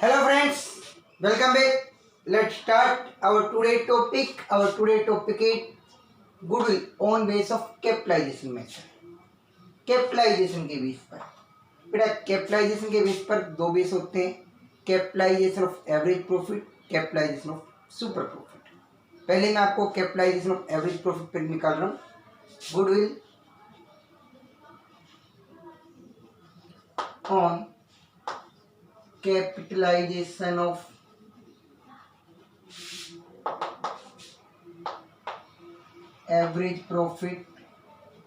Hello friends, welcome back. Let's start our today topic. Our today topic is goodwill on base of capitalization method. Capitalisation के base पर बेटा capitalisation के base पर दो base होते हैं, capitalisation of average profit, capitalisation of super profit. पहले मैं आपको कैपिटलाइजेशन ऑफ एवरेज प्रॉफिट पर निकाल रहा हूँ। Goodwill on capitalization of average profit,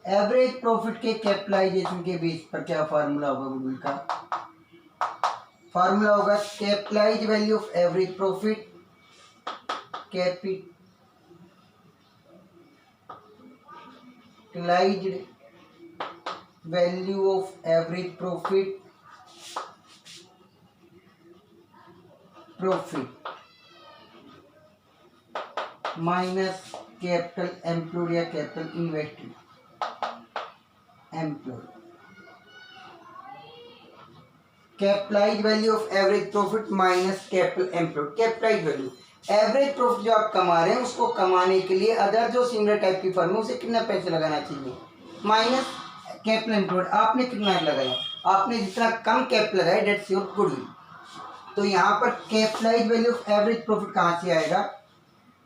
average profit के कैपिटलाइजेशन के बेस पर क्या फार्मूला होगा गुडविल का? फार्मूला होगा capitalize value of average profit, capitalized value of average profit minus capital employed या capital invested employed. Capitalize value of average profit minus capital employed. Capitalize value average profit जो आप कमा रहे हैं उसको कमाने के लिए अदर जो सिमिलर टाइप की फर्म है उसे कितना पैसे लगाना चाहिए, माइनस कैपिटल एम्प्लॉयड। आपने कितना लगाया? आपने जितना कम कैपिटल लगाया डेट्स योर गुडविल। तो यहाँ पर capitalise value of average profit कहाँ से आएगा?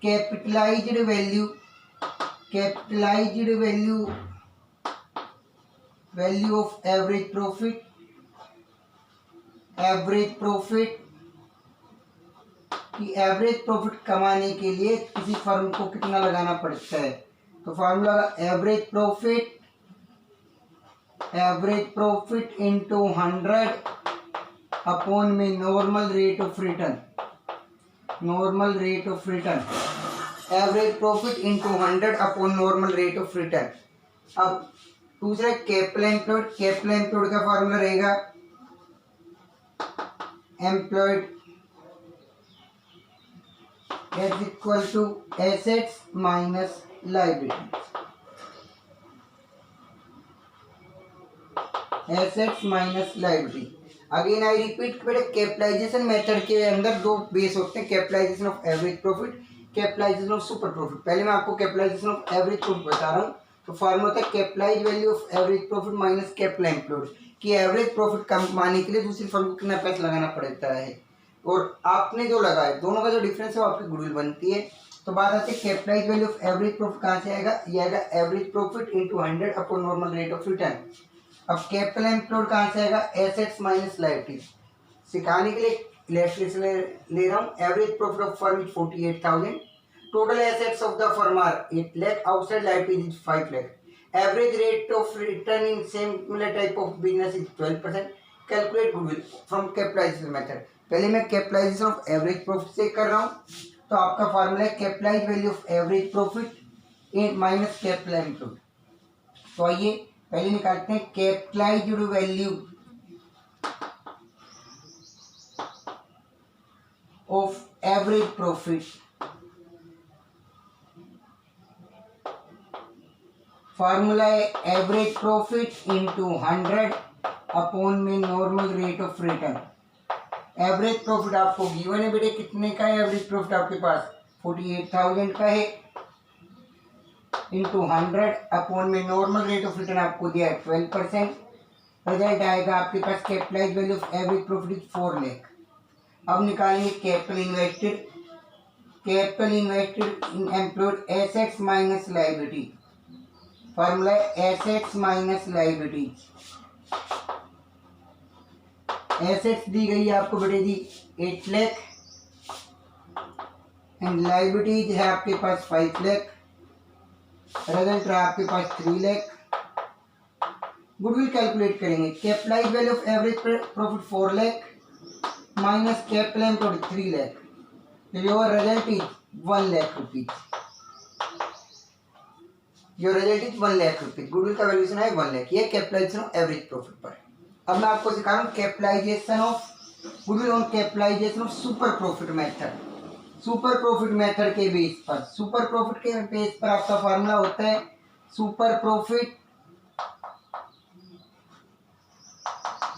Capitalised value, capitalised value of average profit, average profit की एवरेज प्रॉफिट कमाने के लिए किसी फर्म को कितना लगाना पड़ता है? तो formula average profit into 100 upon में normal rate of return, normal rate of return. Average profit into 100 upon normal rate of return. अब दूसरा कैपिटल एम्प्लॉयड, कैपिटल एम्प्लॉयड का फार्मूला रहेगा employed is equal to assets minus liability, assets minus liability। Again I repeat बेटे capitalization method के अंदर दो base होते हैं, capitalisation of average profit, capitalisation of super profit. पहले मैं आपको कैपिटलाइजेशन ऑफ एवरेज प्रॉफिट बता रहा हूँ। तो फार्मूला होता है capitalise value of average profit minus capital employed कि एवरेज प्रॉफिट कमाने के लिए दूसरी फर्म को कितना पैसा लगाना पड़ता है और आपने जो लगाया दोनों का जो डिफरेंस है वो आपकी गुडविल बनती है। तो बात आती है capitalise value of average profit कहाँ से आएगा? ये आएगा average profit into 100 upon normal rate of return. अब कैपिटल एम्प्लॉयड कहाँ से आएगा? Assets minus liability. सिखाने के लिए इलेक्ट्रिक ले रहा हूँ। Average profit of firm is 48,000, total assets of the firm are 8 lakh, outside liability is 5 lakh, average rate of return in similar type of business is 12%। Calculate goodwill from capitalisation method. पहले मैं capitalisation of average profit से कर रहा हूँ। तो आपका formula है capitalise value of average profit in minus capital employed. तो आइए पहले निकालते हैं capitalised value of average profit. Formula है एवरेज प्रॉफिट इंटू 100 अपॉन में normal rate of return. Average profit आपको गिवन है बेटे, कितने का है एवरेज प्रॉफिट आपके पास? 48,000 का है, इंटू 100 अपॉन में नॉर्मल रेट ऑफ रिटर्न आपको दिया है 12%। रिजल्ट आएगा आपके पास capitalize value of average profit is 4 lakh. अब निकालेंगे capital invested, capital invested in employed assets minus liability. Formula assets minus liability. Assets दी गई है आपको बेटे दी 8 लाख एंड लायबिलिटीज है आपके पास 5 लाख। रिजल्ट रहा आपके पास 3 लाख। गुडविल कैलकुलेट करेंगे। Capitalise value of average profit 4 lakh minus capital employed 3 lakh. Your result is 1 lakh rupees. Your result is 1 lakh rupees. Goodwill का वैल्यूएशन है 1 लाख। ये कैपिटलाइजेशन ऑफ एवरेज प्रॉफिट पर। अब मैं आपको सिखा रहा हूँ capitalization of goodwill on capitalization of super profit method. Super profit method के बेस पर, सुपर प्रॉफिट के बेस पर आपका फार्मूला होता है super profit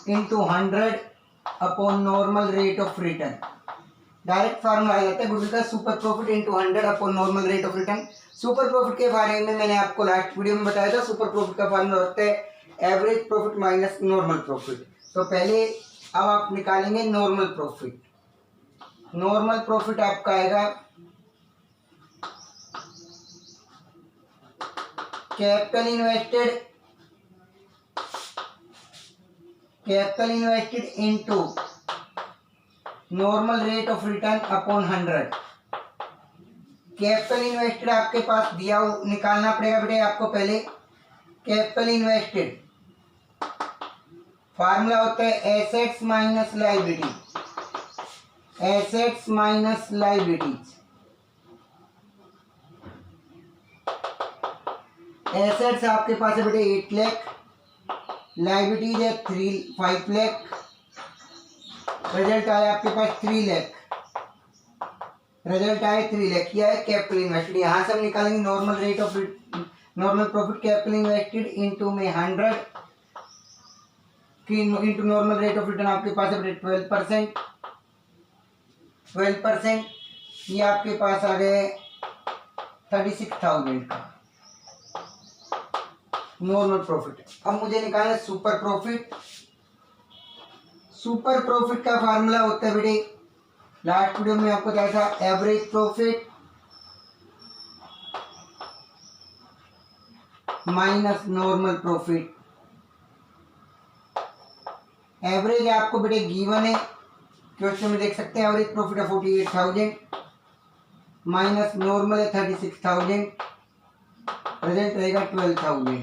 into 100 upon normal rate of return. Direct formula आ जाता है गुडविल का, super profit into 100 upon normal rate of return. Super profit के बारे में मैंने आपको लास्ट वीडियो में बताया था। सुपर प्रॉफिट का फार्मूला होता है average profit minus normal profit. तो पहले अब आप निकालेंगे नॉर्मल प्रॉफिट। नॉर्मल प्रॉफिट आपका आएगा capital invested into normal rate of return upon 100। Capital invested आपके पास दिया हो, निकालना पड़ेगा बेटे आपको पहले। कैपिटल इन्वेस्टेड फार्मूला होता है assets minus liability, assets minus liabilities. Assets आपके पास है बेटे 8 लाख, लायबिलिटीज है 5 लाख, रिजल्ट आया आपके पास 3 लाख, रिजल्ट आया 3 लाख। यह है कैपिटल इन्वेस्टेड। यहाँ से हम निकालेंगे normal rate of normal profit capital invested into में 100 into normal rate of return आपके पास है बेटे 12%। 12% ये आपके पास आ गए 36,000 का नॉर्मल प्रॉफिट। अब मुझे निकालना है सुपर प्रॉफिट। सुपर प्रॉफिट का फार्मूला होता है बेटे, लास्ट वीडियो में आपको बताया था, average profit minus normal profit. Average आपको बेटे गिवन है, क्वेश्चन में देख सकते हैं। एवरेज प्रॉफिट है 48,000 माइनस नॉर्मल है 36,000, रिजल्ट रहेगा 12,000।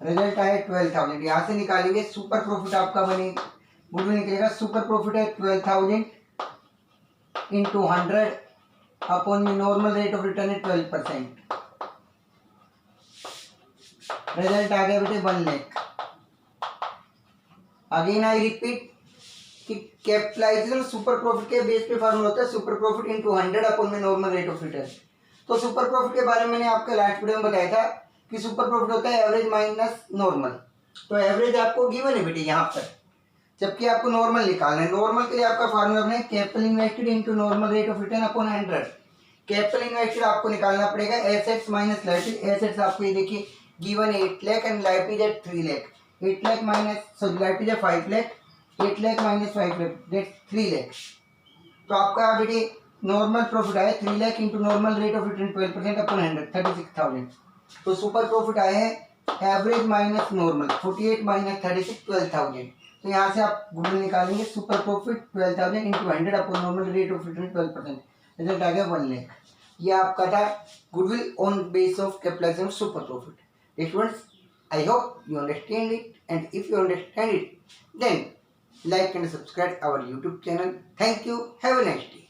रिजल्ट आए 12,000। यहाँ से निकालेंगे सुपर प्रॉफिट आपका बने गुडविल निकलेगा। सुपर प्रॉफिट है 12,000 इंटू 100 अपॉन में नॉर्मल रेट ऑफ रिटर्न है 12%। रिजल्ट आ गया बेटे 1 लाख। अगेन आई रिपीट कि कैपिटलाइजेशन सुपर प्रॉफिट के बेस पे फार्मूला होता है सुपर प्रॉफिट इंटू 100 अपॉन में नॉर्मल रेट ऑफ रिटर्न। तो सुपर प्रॉफिट के बारे में मैंने आपके लास्ट वीडियो में बताया था कि सुपर प्रॉफिट होता है एवरेज माइनस नॉर्मल। तो एवरेज आपको गिवन है बेटे यहाँ पर, जबकि आपको नॉर्मल निकालना है। नॉर्मल के लिए आपका फार्मूला है capital invested into normal rate of return upon 100। Capital invested आपको निकालना पड़ेगा एसेट्स माइनस लायबिलिटी। एसेट्स आपको ये देखिए गिवन है 8 लाख एंड लायबिलिटी है 3 lakh. 8 lakh minus sorry liability है 5 लाख, 8 लाख माइनस 5 लाख दैट्स 3 लाख। तो आपका बेटे नॉर्मल प्रॉफिट आया 3 lakh into normal rate of return 12% upon 100 36,000। तो सुपर प्रॉफिट आए हैं एवरेज माइनस नॉर्मल 48 माइनस 36 12,000। तो यहाँ से आप गुडविल निकालेंगे super profit 12,000 into 100 upon normal rate of return 12%। Result आ गया 1 लाख। ये आपका था goodwill on base of capitalization of super profit. Students, I hope you understand it, and if you understand it, then like and subscribe our YouTube channel. Thank you. Have a nice day.